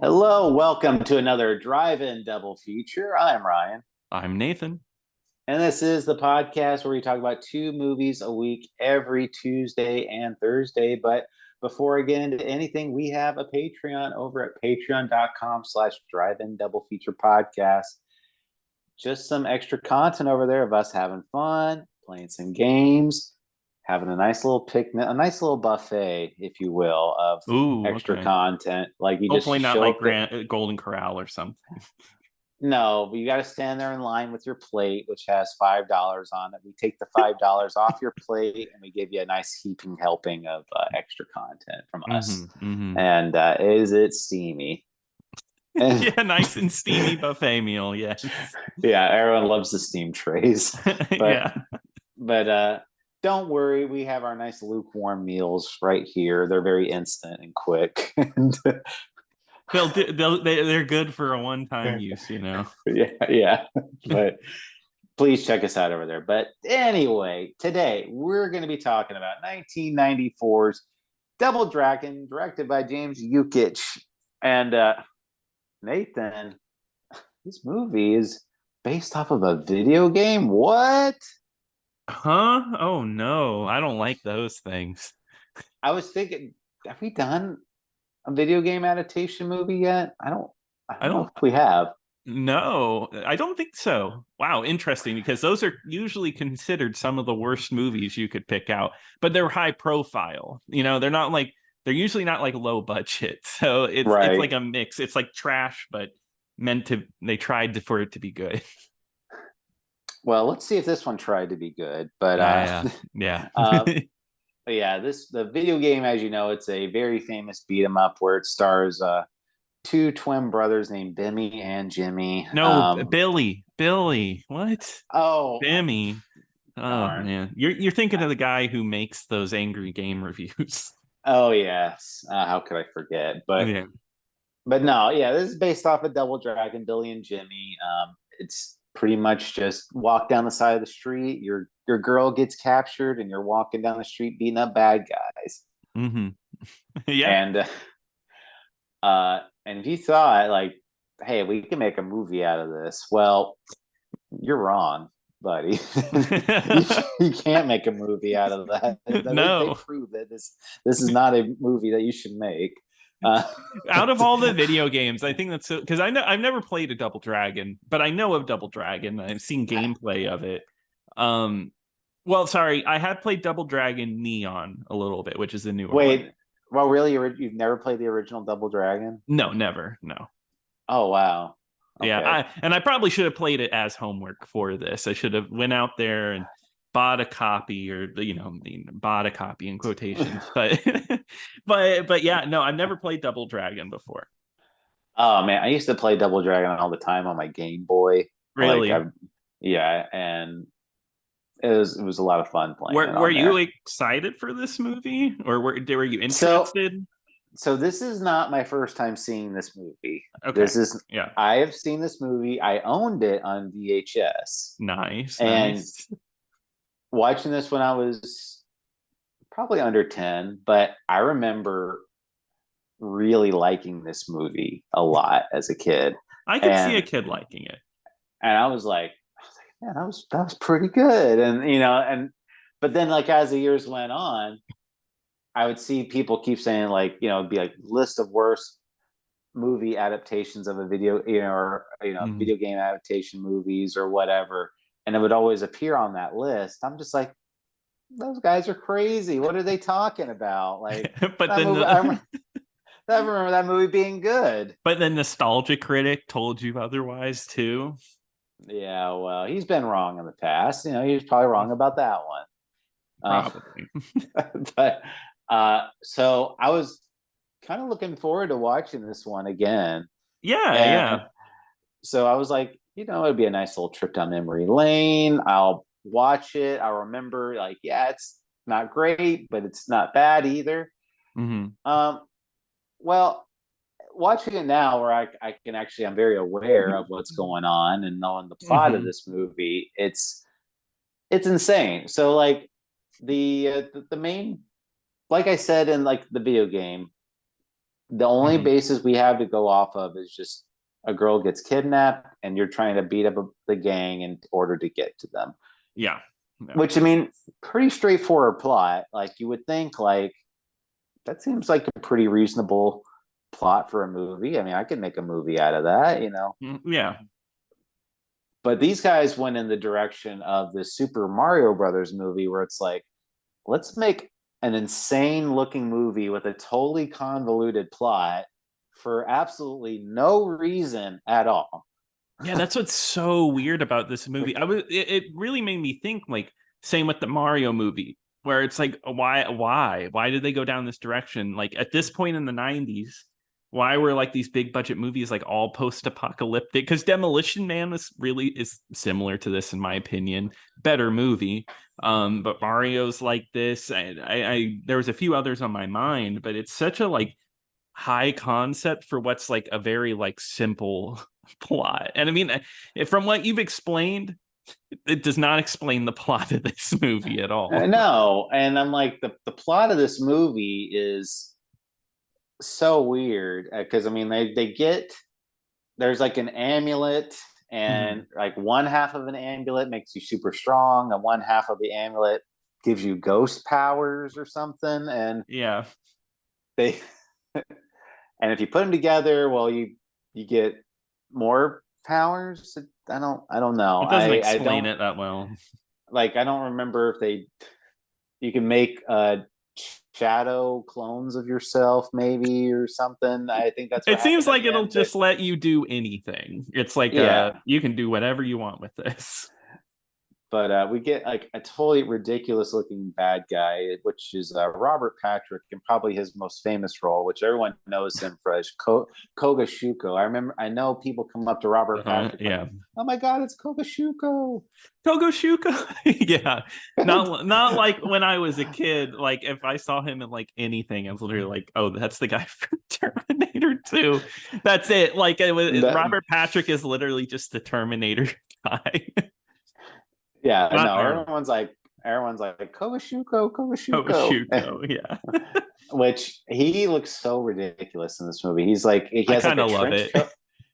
Hello, welcome to another drive-in double feature. I'm Ryan, I'm Nathan. and this is the podcast where we talk about two movies a week every Tuesday and Thursday. But before I get into anything, we have a Patreon over at patreon.com/drive-in double feature podcast. Just some extra content over there of us having fun, playing some games, having a nice little picnic, a nice little buffet, if you will, of Ooh, extra okay. content. Like you just Hopefully not show like up there. Golden Corral or something. No, but you got to stand there in line with your plate, which has $5 on it. We take the $5 off your plate, and we give you a nice heaping helping of extra content from us. Mm-hmm. And is it steamy? And Yeah, nice and steamy buffet meal. Yes. yeah, everyone loves the steam trays, but Yeah. but don't worry, we have our nice lukewarm meals right here. They're very instant and quick. And They're good for a one-time use. yeah, but please check us out over there. But anyway, today we're going to be talking about 1994's Double Dragon, directed by James Yukich. And Nathan, this movie is based off of a video game. What? Huh? Oh no, I don't like those things. I was thinking, have we done a video game adaptation movie yet? I I don't know don't if we have. No, I don't think so. Wow, interesting because those are usually considered some of the worst movies you could pick out, but they're high profile. They're usually not like low budget. So it's like Right. a mix. It's like trash, but they tried for it to be good. Well, let's see if this one tried to be good. But Yeah. uh, yeah, the video game, as you know, it's a very famous beat 'em up where it stars two twin brothers named Bimmy and Jimmy. No, Billy. What? Oh, Bimmy. Oh darn. man. You're thinking of the guy who makes those angry game reviews. Oh yes. How could I forget? But Yeah. but no, yeah, this is based off of Double Dragon, Billy and Jimmy. It's pretty much just walk down the side of the street. Your girl gets captured, and you're walking down the street beating up bad guys. Mm-hmm. Yeah. And and if you thought like, hey, we can make a movie out of this, well, you're wrong, buddy. You can't make a movie out of that. They No. prove that this is not a movie that you should make. Uh, Out of all the video games, I think that's because I've never played a Double Dragon, but I know of Double Dragon. I've seen gameplay of it. Um, well, sorry, I have played Double Dragon Neon a little bit, which is the newer one. Wait, well, really, you've never played the original Double Dragon? No, never. No. Oh wow. Yeah, Okay. I probably should have played it as homework for this. I should have went out there and bought a copy, or bought a copy in quotations. But but yeah, no, I've never played Double Dragon before. Oh man, I used to play Double Dragon all the time on my Game Boy. Like Really? yeah, and it was a lot of fun playing it Were on you there. excited for this movie, or were you So interested? so this is not my first time seeing this movie. Okay, This is yeah, I have seen this movie. I owned it on VHS. nice, And nice. watching this when I was probably under 10, but I remember really liking this movie a lot as a kid. I could see a And kid liking it. I was like, yeah, that was pretty good. And but then like as the years went on, I would see people keep saying like, it'd be like list of worst movie adaptations of a video, or Mhm. video game adaptation movies or whatever. And it would always appear on that list. I'm just like, those guys are crazy. What are they talking about? Like but that then movie, I remember that movie being good. but then Nostalgia Critic told you otherwise too. Yeah, well, he's been wrong in the past. He was probably wrong about that one. Probably. But so I was kind of looking forward to watching this one again. Yeah, And yeah. so I was like, it'd be a nice little trip down memory lane. I'll watch it. I'll remember, like, yeah, it's not great, but it's not bad either. Hmm. Um, well, watching it now, where I can actually, I'm very aware of what's going on and knowing the plot of Hmm. this movie. It's insane. So like the main, like I said in like the video game, The only Mhm. basis we have to go off of is just a girl gets kidnapped and you're trying to beat up the gang in order to get to them. Yeah. Yeah. Which, I mean, pretty straightforward plot. Like, you would think, like, that seems like a pretty reasonable plot for a movie. I mean, I could make a movie out of that, you know. Yeah. But these guys went in the direction of the Super Mario Brothers movie, where it's like, let's make an insane looking movie with a totally convoluted plot for absolutely no reason at all. Yeah, that's what's so weird about this movie. It really made me think, like, same with the Mario movie, where it's like, why did they go down this direction? Like, at this point in the 90s, why were like these big budget movies like all post-apocalyptic? Because Demolition Man is similar to this, in my opinion. Better movie. But Mario's like this. I there was a few others on my mind, but it's such a like high concept for what's like a very like simple plot. And I mean, from what you've explained, it does not explain the plot of this movie at all. No, and I'm like, the plot of this movie is so weird because I mean, they get there's like an amulet, and Mhm. like one half of an amulet makes you super strong, and one half of the amulet gives you ghost powers or something, and Yeah, they and if you put them together, well, you get more powers. I don't know. it doesn't I explain don't it that well. like. I don't remember if they you can make shadow clones of yourself maybe or something. I think that's what It seems happened at like the it'll end. But just let you do anything. It's like yeah, you can do whatever you want with this. but we get like a totally ridiculous looking bad guy, which is Robert Patrick, and probably his most famous role, which everyone knows him for, is Kogashuko. I know people come up to Robert Patrick like, Yeah. oh my god, it's Kogashuko. Togo Shuka. Yeah. Not like when I was a kid, like if I saw him in like anything, I was literally like, oh, that's the guy from Terminator 2. That's it. Like that, Robert Patrick is literally just the Terminator guy. yeah, Not no, Arnold. everyone's like Togo Kogashuko. Shuko. Yeah. Which he looks so ridiculous in this movie. He's like he I has like kind a of love trench it. coat.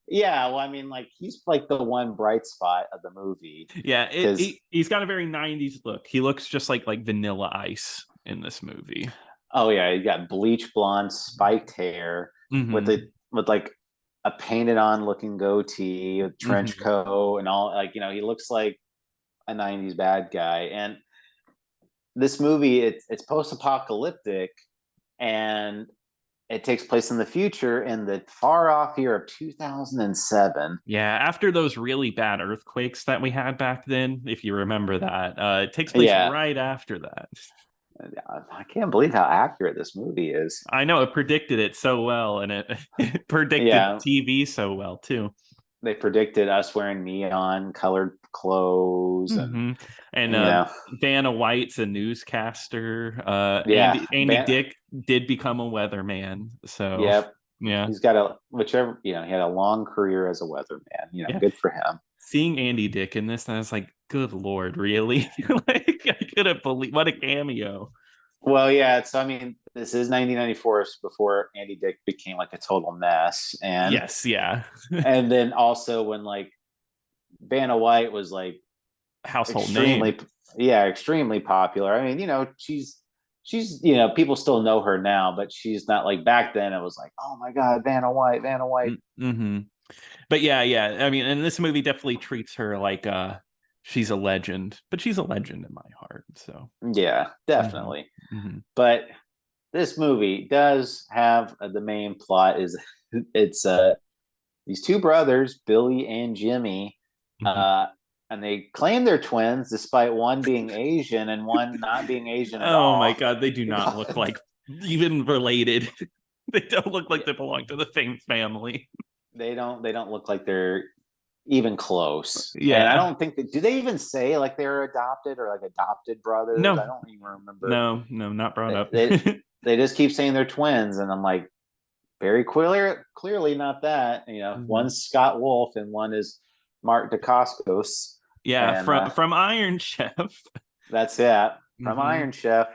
Yeah, well, I mean, like he's like the one bright spot of the movie Yeah, because he's got a very 90s look. He looks just like Vanilla Ice in this movie. oh yeah, he got bleach blonde, spiked hair with Hmm. like a painted on looking goatee, a trench Hmm. coat, and all. Like, he looks like a '90s bad guy. And this movie, it's post apocalyptic, and it takes place in the future in the far off year of 2007. Yeah, after those really bad earthquakes that we had back then, if you remember that, it takes place Yeah, right after that. I can't believe how accurate this movie is. I know it predicted it so well, and it predicted Yeah, TV so well too. they predicted us wearing neon colored clothes, and Hmm. And you know, Vanna White's a newscaster. yeah, Andy Dick did become a weatherman, so yep. yeah, He's got he had a long career as a weatherman. yeah. Good for him. Seeing Andy Dick in this, and I was like, "Good Lord, really?" Like, I couldn't believe what a cameo. Well, yeah, so I mean, this is 1994, before Andy Dick became like a total mess, and Yes, yeah, then also when like Vanna White was like household name. extremely, yeah, extremely popular. I mean, she's people still know her now, but she's not like back then. It was like, oh my god, Vanna White, Vanna White. Mm-hmm. But yeah. I mean, and this movie definitely treats her like she's a legend, but she's a legend in my heart. So Yeah, mm-hmm. definitely. Mm-hmm. But this movie does have the main plot is it's these two brothers, Billy and Jimmy, Mm-hmm. uh, and they claim they're twins despite one being Asian and one not being Asian at Oh my all. god, they do not look like even related. They don't look like Yeah, they belong to the same family. they don't look like they're even close. And I Yeah. don't think do they even say like they're adopted or like adopted brothers? No, I don't even remember. no, not brought They up. they, they just keep saying they're twins, and I'm like, very clearly not that. Mhm. One's Scott Wolf and one is Mark Dacascos, Yeah, and from Iron Chef. that's it from Hmm. Iron Chef.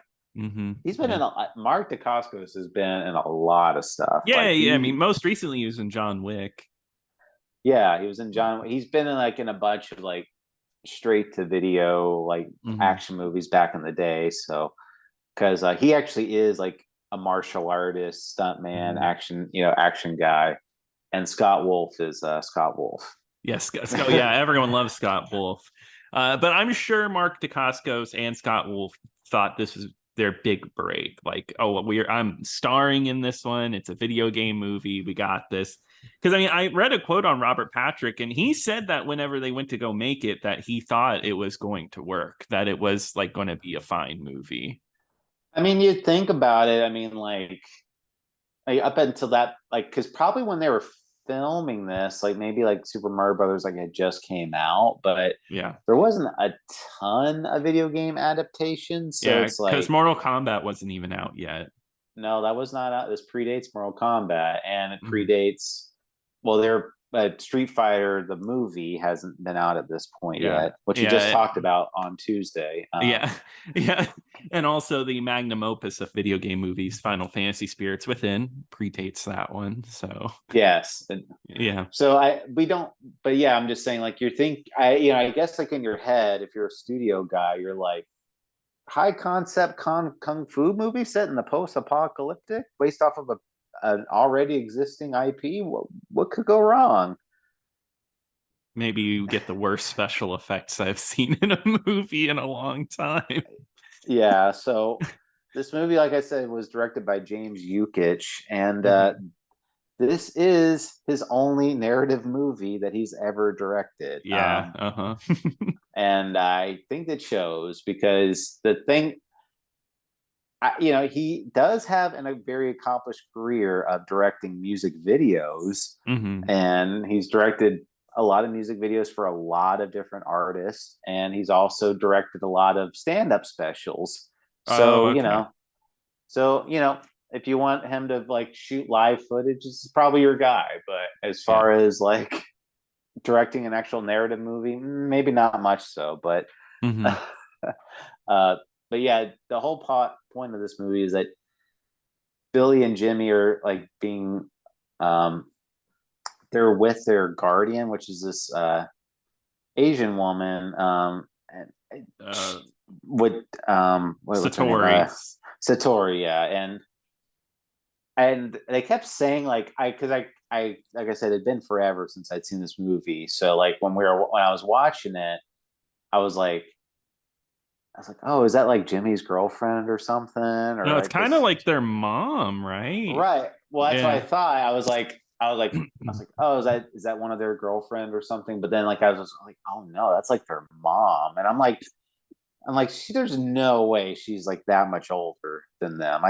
He's been in Mark Dacascos has been in a lot of stuff. Yeah, yeah. I mean, most recently he was in John Wick. Yeah, he was in John. He's been in a bunch of straight to video action movies back in the day. So because he actually is a martial artist, stuntman, action guy, and Scott Wolf is Scott Wolf. Yes, Scott. Yeah, everyone loves Scott Wolf. But I'm sure Mark Dacascos and Scott Wolf thought this was their big break. I'm starring in this one. It's a video game movie. We got this. Because I read a quote on Robert Patrick, and he said that whenever they went to go make it, that he thought it was going to work, that it was going to be a fine movie. I mean, you think about it. I mean, up until that, because probably when they were filming this, maybe Super Mario Brothers had just came out, but yeah, there wasn't a ton of video game adaptations. So it's because Mortal Kombat wasn't even out yet. No, that was not out. This predates Mortal Kombat, and it predates. Well, Street Fighter the movie hasn't been out at this point yet, which we just talked about on Tuesday. Yeah, and also the magnum opus of video game movies, Final Fantasy Spirits Within, predates that one. So yes, yeah. So we don't, but yeah, I'm just saying, I guess in your head, if you're a studio guy, you're high concept kung fu movie set in the post-apocalyptic, based off of an already existing IP. What could go wrong? Maybe you get the worst special effects I've seen in a movie in a long time. Yeah, so this movie, like I said, was directed by James Yukich, and this is his only narrative movie that he's ever directed. Yeah, and I think that shows, because the thing, he does have a very accomplished career of directing music videos, and he's directed a lot of music videos for a lot of different artists, and he's also directed a lot of stand-up specials. So if you want him to shoot live footage, this is probably your guy. But as far as directing an actual narrative movie, maybe not much so. But but yeah, the whole point of this movie is that Billy and Jimmy are being they're with their guardian, which is this Asian woman, with Satori. Satori, yeah, and they kept saying because I like I said, it'd been forever since I'd seen this movie. So when I was watching it, I was like, oh, is that Jimmy's girlfriend or something? Or no, it's kind of like their mom, right? Right. Well, that's what I thought. I was like, oh, is that one of their girlfriend or something? But then I was oh no, that's their mom. And I'm like, there's no way she's that much older than them.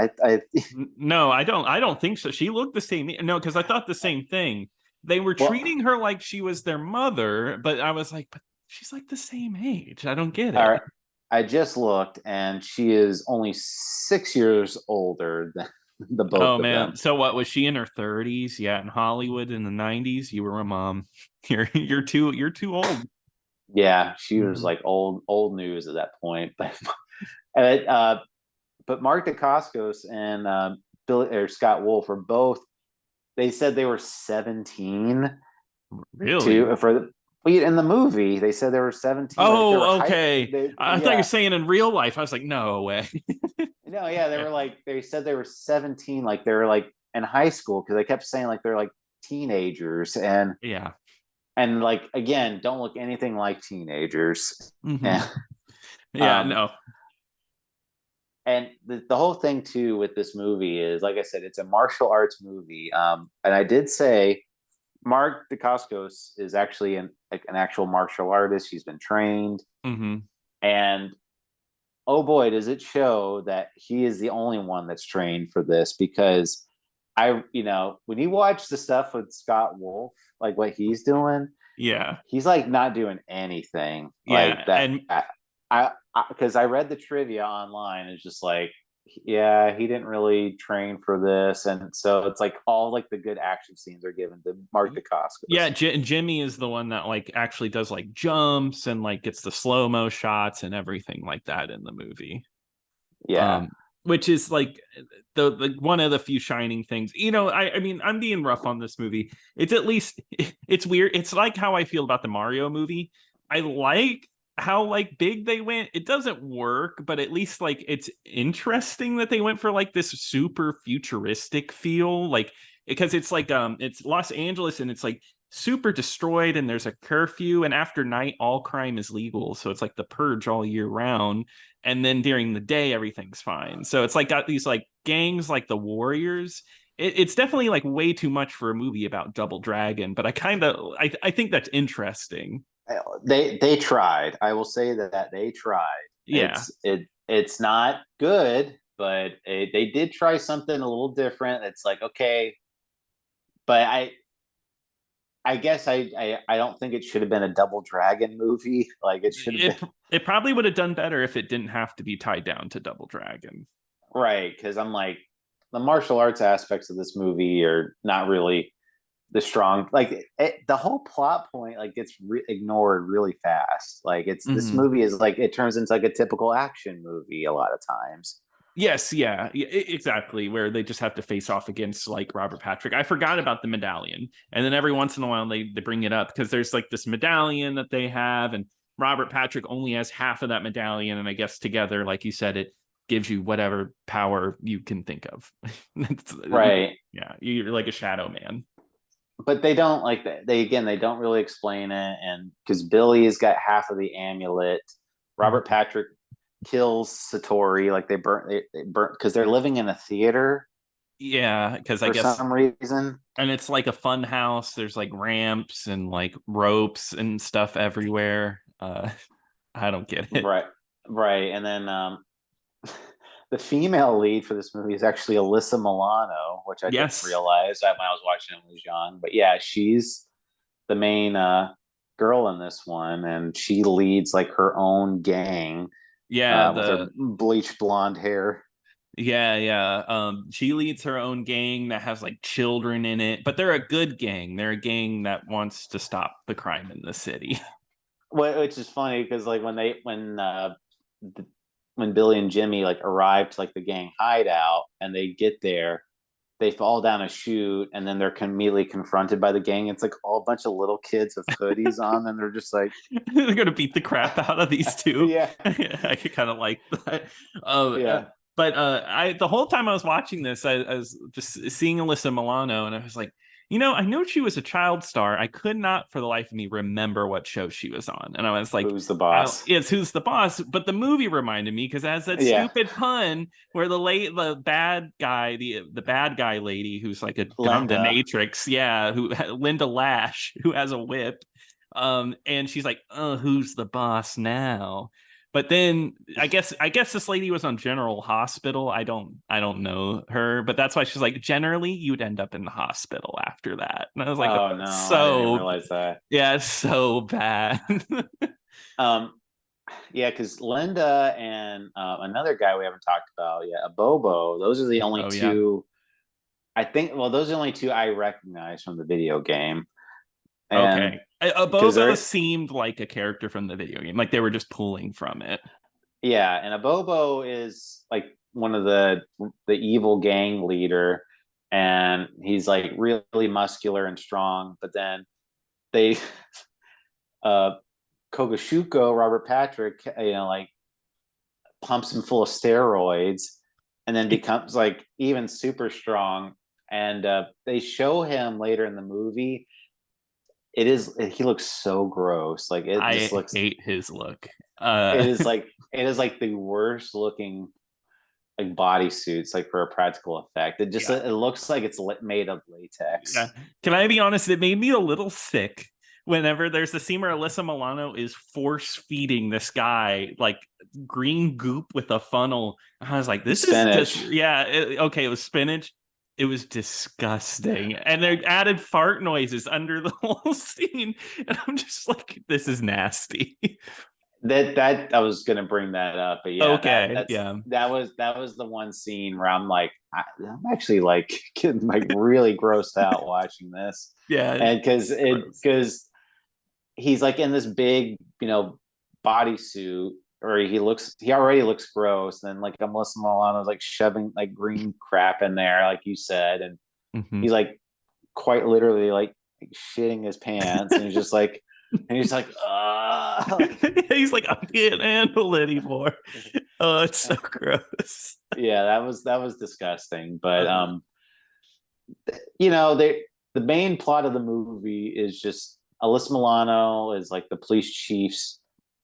No, I don't think so. She looked the same. No, because I thought the same thing. They were treating her like she was their mother, but I was like, but she's the same age. I don't get it. All right. I just looked, and she is only 6 years older than the both of them. So what, was she in her 30s? Yeah, in Hollywood in the 90s, you were a mom. You're too old. Yeah, she was old news at that point. But but Mark Dacascos and Billy or Scott Wolf were both. They said they were 17. Really? In the movie, they said they were 17. Oh, okay. I thought you were saying in real life. I was like, no way. No, yeah, they were they said they were 17, they were in high school, because they kept saying they're teenagers, and and again, don't look anything like teenagers. No. And the whole thing too with this movie is, like I said, it's a martial arts movie. And I did say Mark Dacascos is actually an actual martial artist. He's been trained, and oh boy, does it show that he is the only one that's trained for this. Because when you watch the stuff with Scott Wolf, what he's doing, he's not doing anything like that. And I because I read the trivia online, it's just he didn't really train for this, and so it's all the good action scenes are given to Mark Dacascos. Yeah, Jimmy is the one that actually does jumps and gets the slow-mo shots and everything like that in the movie. Yeah. which is like the one of the few shining things. I mean, I'm being rough on this movie. It's at least it's weird. It's like how I feel about the Mario movie. I like how like big they went. It doesn't work, but at least like it's interesting that they went for like this super futuristic feel, like because it's like it's Los Angeles and it's like super destroyed and there's a curfew and after night all crime is legal, so it's like the purge all year round, and then during the day everything's fine. So it's like got these like gangs like the Warriors. It's definitely like way too much for a movie about Double Dragon, but I think that's interesting. They tried. I will say that they tried. Yeah. It's not good, but they did try something a little different. It's like okay, but I guess I don't think it should have been a Double Dragon movie. Like it should have been It probably would have done better if it didn't have to be tied down to Double Dragon. right because I'm like the martial arts aspects of this movie are not really the strong the whole plot point like gets ignored really fast. Like this Mm-hmm. movie is like it turns into like a typical action movie a lot of times. Yes, yeah, exactly. Where they just have to face off against like Robert Patrick. I forgot about the medallion, and then every once in a while they bring it up because there's like this medallion that they have, and Robert Patrick only has half of that medallion, and I guess together, like you said, it gives you whatever power you can think of. Right. Yeah, you're like a shadow man. But they don't like that. They don't really explain it, and because Billy's got half of the amulet, Robert Mhm. Patrick kills Satori. Like they burnt because they're living in a theater Yeah, because I for guess, some reason. and it's like a fun house. There's like ramps and like ropes and stuff everywhere. I don't get it. Right, right, and then the female lead for this movie is actually Alyssa Milano, which I didn't Yes. realize when I was watching it when I was young. But yeah, she's the main girl in this one, and she leads like her own gang Yeah, with her bleached blonde hair. yeah. She leads her own gang that has like children in it, but they're a good gang. They're a gang that wants to stop the crime in the city. Which is funny because like when Billy and Jimmy like arrive to like the gang hideout and they get there, they fall down a chute and then they're immediately confronted by the gang. It's like all a bunch of little kids with hoodies on, and they're just like, They're gonna beat the crap out of these two. yeah, I could kind of like that. Uh, yeah. but I the whole time I was watching this, I was just seeing Alyssa Milano, and I was like, I know she was a child star. I could not, for the life of me, remember what show she was on, and I was like, Who's the I don't. boss? It's Who's the Boss, but the movie reminded me because it has that Yeah, stupid pun where the bad guy, the bad guy lady who's like a Linda. dominatrix, yeah, who Linda Lash, who has a whip, and she's like, "Oh, who's the boss now?" But then I guess this lady was on General Hospital. I don't know her, but that's why she's like, generally you'd end up in the hospital after that. And I was like, oh, Oh no, it's I didn't even so realize that. yeah, it's so bad. Um, yeah, because Linda and another guy we haven't talked about yet, a Bobo. Those are the only Oh yeah. two. I think. Well, those are the only two I recognize from the video game, and Okay. because Abobo they're seemed like a character from the video game. Like they were just pulling from it. yeah, and a Bobo is like one of the evil gang leader, and he's like really muscular and strong. But then they uh Kogashuko, Robert Patrick, like pumps him full of steroids and then becomes like even super strong. And they show him later in the movie. He looks so gross. Like it just I looks. hate his look. It is like the worst looking like bodysuits like for a practical effect. Yeah. It looks like it's made of Yeah. latex. Can I be honest? It made me a little sick whenever there's the scene where Alyssa Milano is force feeding this guy like green goop with a funnel. I was like, this is just, Spinach. yeah, okay, it was spinach. It was disgusting. And they added fart noises under the whole scene. And I'm just like, this is nasty. That I was gonna bring that up, but yeah, Okay. Yeah. that was the one scene where I'm like, I'm actually like getting like really grossed out watching this, Yeah. and Gross. because he's like in this big bodysuit, or he already looks gross. And then like Melissa Milano's like shoving like green crap in there, like you said, and Mhm. he's like quite literally like shitting his pants, and he's just like, and he's like, He's like, I can't handle it anymore. Oh, it's so gross. yeah, that was disgusting. But Uh, they the main plot of the movie is just Alyssa Milano is like the police chief's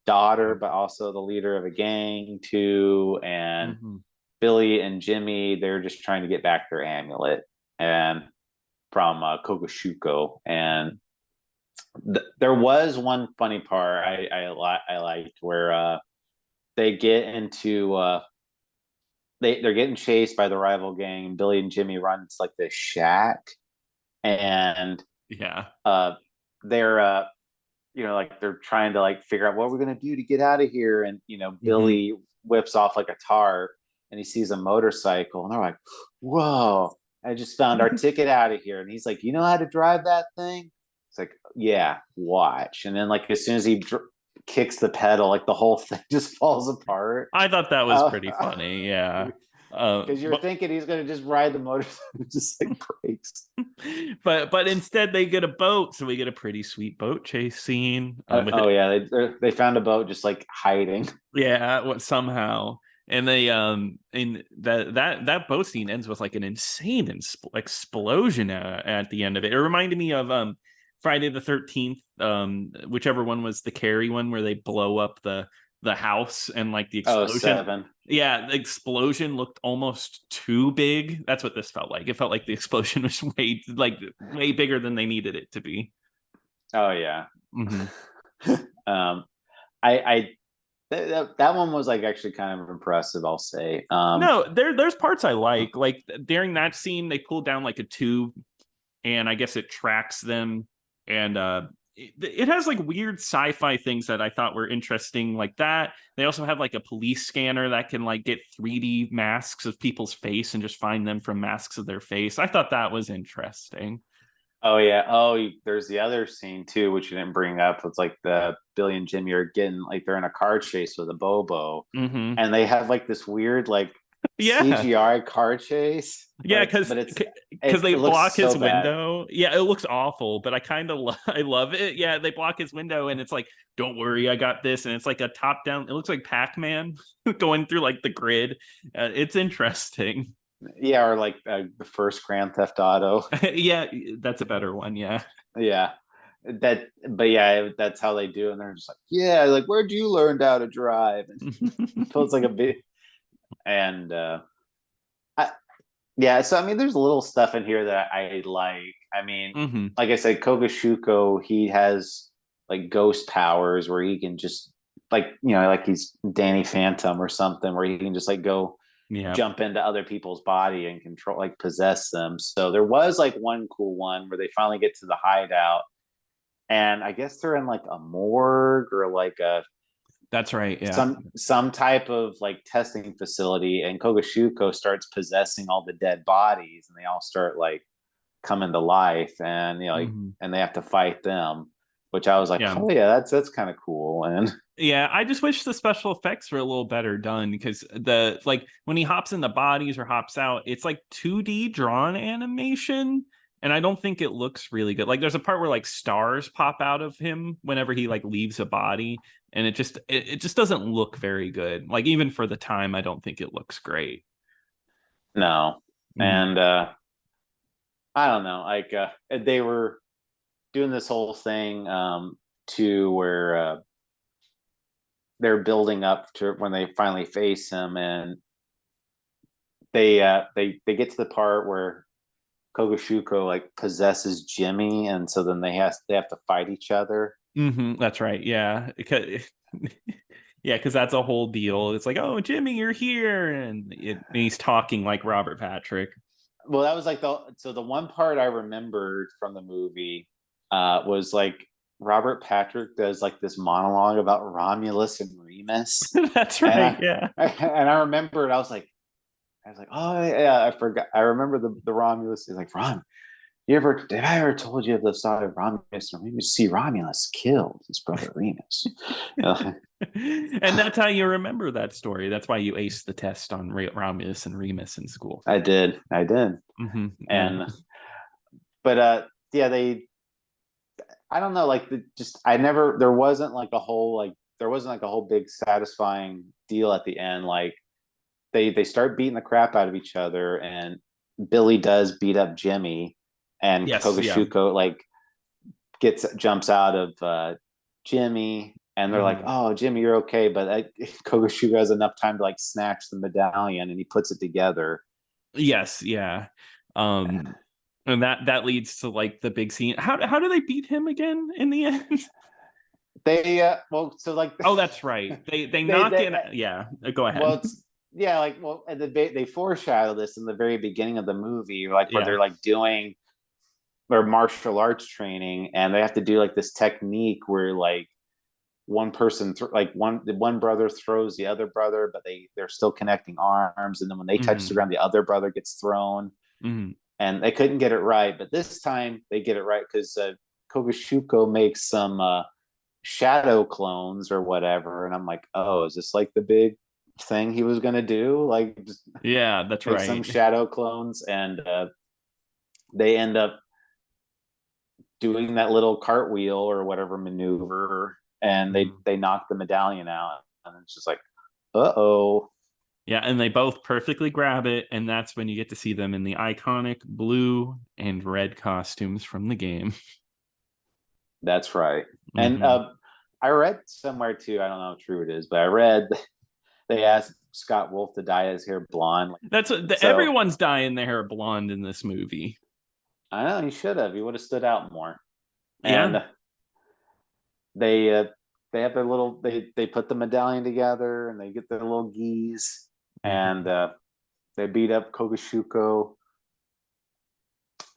daughter, but also the leader of a gang too, and mhm. Billy and Jimmy, they're just trying to get back their amulet and from Kogashuko. And there was one funny part I liked where they get into they're getting chased by the rival gang. Billy and Jimmy run into like this shack, and Yeah. they're like they're trying to like figure out what we're gonna do to get out of here. And Mhm. Billy whips off like a tarp, and he sees a motorcycle, and they're like, "Whoa! I just found our ticket out of here." And he's like, "You know how to drive that thing?" It's like, "Yeah, watch." And then like as soon as he kicks the pedal, like the whole thing just falls apart. I thought that was Uh, pretty funny. Yeah. because you're But thinking he's gonna just ride the motorcycle, just like breaks. but instead they get a boat, so we get a pretty sweet boat chase scene with Oh it. yeah, they found a boat just like hiding. Yeah, what somehow. And they and that boat scene ends with like an insane explosion at the end of it. It reminded me of Friday the 13th, whichever one was the Carrie one where they blow up the house and like the Oh, explosion. seven. Yeah, the explosion looked almost too big. That's what this felt like. It felt like the explosion was way bigger than they needed it to be. Oh yeah. Mm-hmm. um, I that one was like actually kind of impressive, I'll say. No, there's parts I like. Like during that scene, they pull down like a tube, and I guess it tracks them, and it has like weird sci-fi things that I thought were interesting, like that. They also have like a police scanner that can like get 3D masks of people's face and just find them from masks of their face. I thought that was interesting. Oh yeah. Oh, there's the other scene too, which you didn't bring up. It's like the Billy and Jimmy are getting like they're in a car chase with a Bobo, Mm-hmm. and they have like this weird like Yeah, CGI car chase, yeah, but because they it looks block his so bad. window. Yeah, it looks awful, but I kind of I love it. Yeah, they block his window, and it's like, don't worry, I got this, and it's like a top down. It looks like Pac-Man going through like the grid. It's interesting. Yeah, or like the first Grand Theft Auto. Yeah, that's a better one. Yeah. Yeah, but yeah, that's how they do, and they're just like, yeah, like where'd you learn how to drive? And it feels like a bit, and I, yeah. So I mean, there's little stuff in here that I like. I mean, Hmm. like I said, Kogashuko, he has like ghost powers where he can just like like he's Danny Phantom or something, where he can just like go Yeah. jump into other people's body and control like possess them. So there was like one cool one where they finally get to the hideout, and I guess they're in like a morgue or like a That's right. Yeah. some type of like testing facility, and Kogashuko starts possessing all the dead bodies, and they all start like coming to life, and like, Hmm. and they have to fight them, which I was like, Yeah. oh yeah, that's kind of cool. And Yeah, I just wish the special effects were a little better done because the like when he hops in the bodies or hops out, it's like 2D drawn animation, and I don't think it looks really good. Like there's a part where like stars pop out of him whenever he like leaves a body, and it just doesn't look very good. Like even for the time, I don't think it looks great. no, Mhm. and I don't know, like they were doing this whole thing to where they're building up to when they finally face him, and they get to the part where Kogashuko like possesses Jimmy, and so then they have to fight each other. That's right. Yeah. Yeah, because that's a whole deal. It's like, oh, Jimmy, you're here, and he's talking like Robert Patrick. Well, that was like the one part I remembered from the movie was like Robert Patrick does like this monologue about Romulus and Remus, That's and right. Yeah. and I remembered I was like, oh yeah, I forgot. I remember the Romulus is like, Ron, did I ever told you of the story of Romulus and Remus? See, Romulus killed his brother Remus. And that's how you remember that story. That's why you aced the test on Romulus and Remus in school. I did. Mm-hmm. And but yeah, I don't know, like I never there wasn't like a whole big satisfying deal at the end. Like they start beating the crap out of each other, and Billy does beat up Jimmy, and Yes, yeah. Kogashuko like jumps out of Jimmy, and they're like, "Oh, Jimmy, you're okay," but Kogashuko has enough time to like snatch the medallion, and he puts it together. Yes, yeah. And that leads to like the big scene. How do they beat him again in the end? They well, so like Oh, that's right. They knock in. Yeah, go ahead. Well, and they foreshadow this in the very beginning of the movie, like where Yeah. they're like doing their martial arts training, and they have to do like this technique where like one person one brother throws the other brother, but they're still connecting arms, and then when they touch the ground, the other brother gets thrown, and they couldn't get it right, but this time they get it right because Kogashuko makes some shadow clones or whatever, and I'm like, oh, is this like the big thing he was gonna do? Like, just yeah, that's make right. some shadow clones, and they end up doing that little cartwheel or whatever maneuver, and they knock the medallion out, and it's just like, uh-oh. Yeah, and they both perfectly grab it, and that's when you get to see them in the iconic blue and red costumes from the game. That's right. And I read somewhere too, I don't know how true it is, but I read they asked Scott Wolf to dye his hair blonde. That's everyone's dyeing their hair blonde in this movie. I know, he should have. He would have stood out more. Yeah. And they have their little they put the medallion together, and they get their little geese, and they beat up Kogashuko,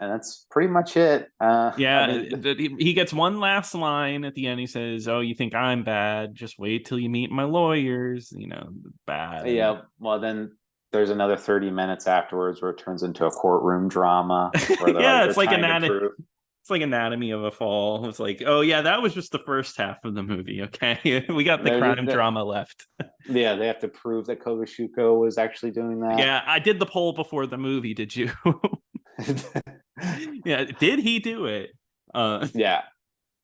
and that's pretty much it. Yeah, I mean, he gets one last line at the end. He says, "Oh, you think I'm bad? Just wait till you meet my lawyers." You know, bad. Yeah. Well, then there's another 30 minutes afterwards where it turns into a courtroom drama. Where yeah, it's like Anatomy of a Fall. It's like, oh yeah, that was just the first half of the movie. Okay, we got the crime drama left. Yeah, they have to prove that Kogashuko was actually doing that. Yeah, I did the poll before the movie. Did you? Yeah, did he do it? Yeah.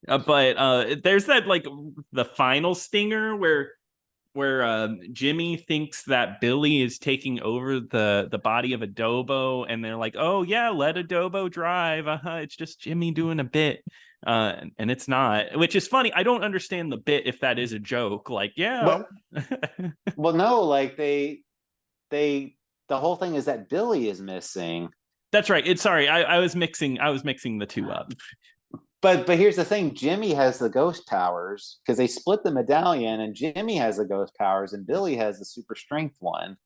But there's that like the final stinger where Jimmy thinks that Billy is taking over the body of Adobo, and they're like, "Oh yeah, let Adobo drive. It's just Jimmy doing a bit." And it's not, which is funny. I don't understand the bit if that is a joke. Like, yeah. Well, no, like the whole thing is that Billy is missing. That's right. Sorry, I was mixing the two up. But here's the thing: Jimmy has the ghost powers because they split the medallion, and Jimmy has the ghost powers, and Billy has the super strength one.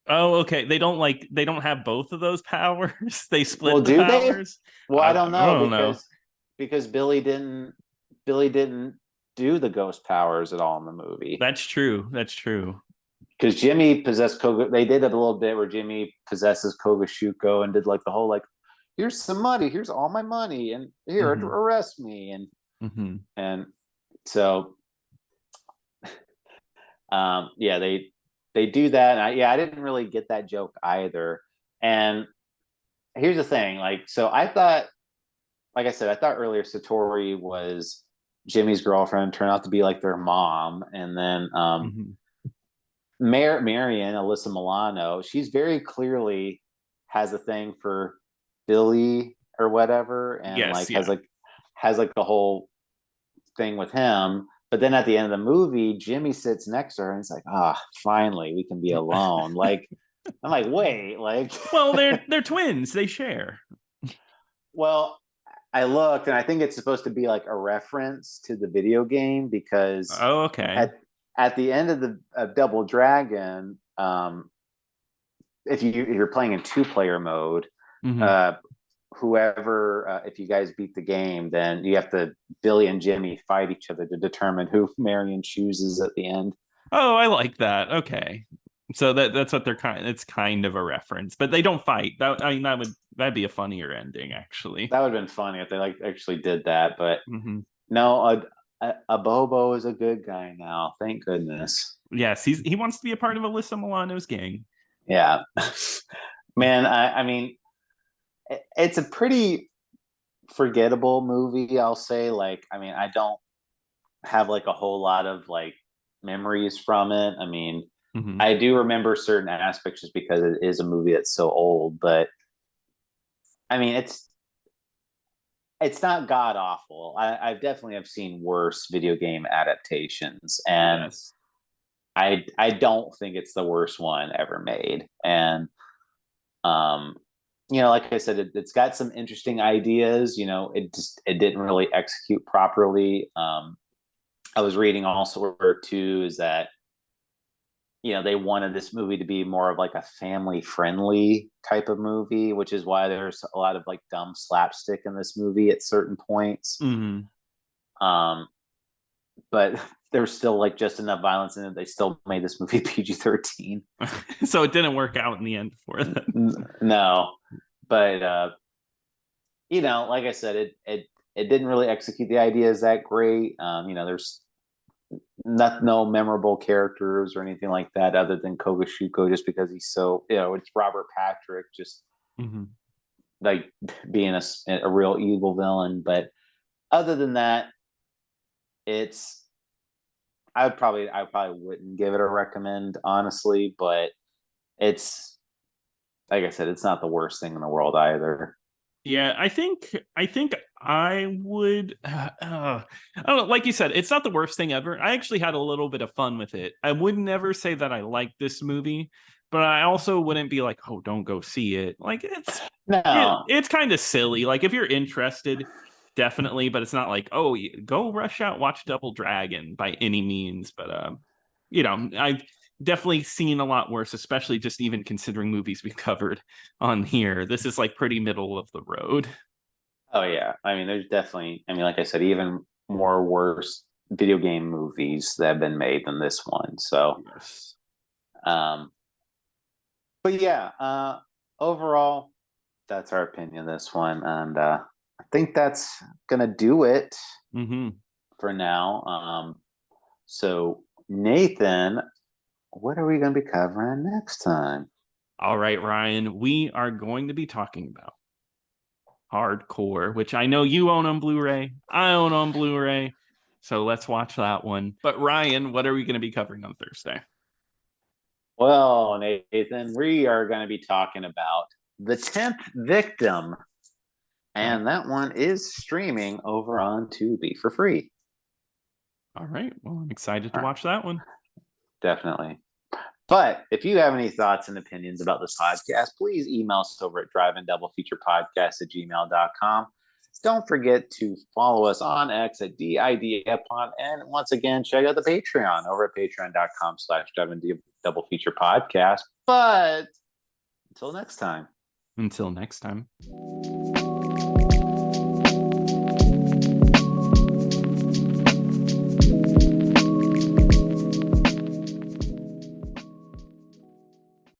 Oh, okay. They don't have both of those powers. They split the powers. Well, I don't know because Billy didn't do the ghost powers at all in the movie. That's true. Because Jimmy possessed they did a little bit where Jimmy possesses Kogashuko and did like the whole like, here's some money, here's all my money, and here arrest me, and so yeah, they do that, and I didn't really get that joke either. And here's the thing, like, so I thought, like I said, I thought earlier Satori was Jimmy's girlfriend, turned out to be like their mom, and then Marion, Alyssa Milano, she's very clearly has a thing for Billy or whatever, and has like the whole thing with him. But then at the end of the movie, Jimmy sits next to her and he's like, finally we can be alone. Like, I'm like, wait, like, well, they're twins, they share. Well, I looked, and I think it's supposed to be like a reference to the video game, because at the end of the Double Dragon, if you're playing in 2-player mode, whoever, if you guys beat the game, then you have to, Billy and Jimmy fight each other to determine who Marion chooses at the end. Oh, I like that. Okay, so that's what it's kind of a reference, but they don't fight. That'd be a funnier ending, actually. That would have been funny if they like actually did that, but no. a Bobo is a good guy now. Thank goodness. Yes, he wants to be a part of Alyssa Milano's gang. Yeah, man. I mean, it's a pretty forgettable movie. I'll say. Like, I mean, I don't have like a whole lot of like memories from it. I mean, Mm-hmm. I do remember certain aspects just because it is a movie that's so old. But I mean, it's not god awful. I definitely have seen worse video game adaptations, and Yes. I don't think it's the worst one ever made. And um, like I said, it's got some interesting ideas. It didn't really execute properly. I was reading also too is that they wanted this movie to be more of like a family friendly type of movie, which is why there's a lot of like dumb slapstick in this movie at certain points. Mm-hmm. Um, but there's still like just enough violence in it. They still made this movie PG-13. So it didn't work out in the end for them. No, but like I said, it didn't really execute the ideas that great. There's no memorable characters or anything like that other than Kogashuko, just because he's so it's Robert Patrick, just Mm-hmm. like being a real evil villain. But other than that, it's I probably wouldn't give it a recommend, honestly, but it's like I said, it's not the worst thing in the world either. Yeah, I think I would. I don't know. Like you said, it's not the worst thing ever. I actually had a little bit of fun with it. I would never say that I like this movie, but I also wouldn't be like, oh, don't go see it. Like No, it's kind of silly. Like if you're interested, definitely, but it's not like, oh, go rush out watch Double Dragon by any means. But I've definitely seen a lot worse, especially just even considering movies we covered on here. This is like pretty middle of the road. oh yeah, I mean, there's definitely, I mean, like I said, even more worse video game movies that have been made than this one. So, Yes. um, but yeah, overall, that's our opinion of this one, and I think that's gonna do it Mm-hmm. for now. So Nathan, what are we gonna be covering next time? All right, Ryan, we are going to be talking about Hardcore, which I know you own on Blu-ray. I own on Blu-ray. So let's watch that one. But Ryan, what are we going to be covering on Thursday? Well, Nathan, we are going to be talking about The 10th Victim, Okay. and that one is streaming over on Tubi for free. All right. Well, I'm excited to All right, watch that one. definitely. But if you have any thoughts and opinions about this podcast, please email us over at drivein-double-feature-podcast@gmail.com. Don't forget to follow us on X at DIDFpod. And once again, check out the Patreon over at patreon.com/drivein-double-feature-podcast. But until next time. Until next time.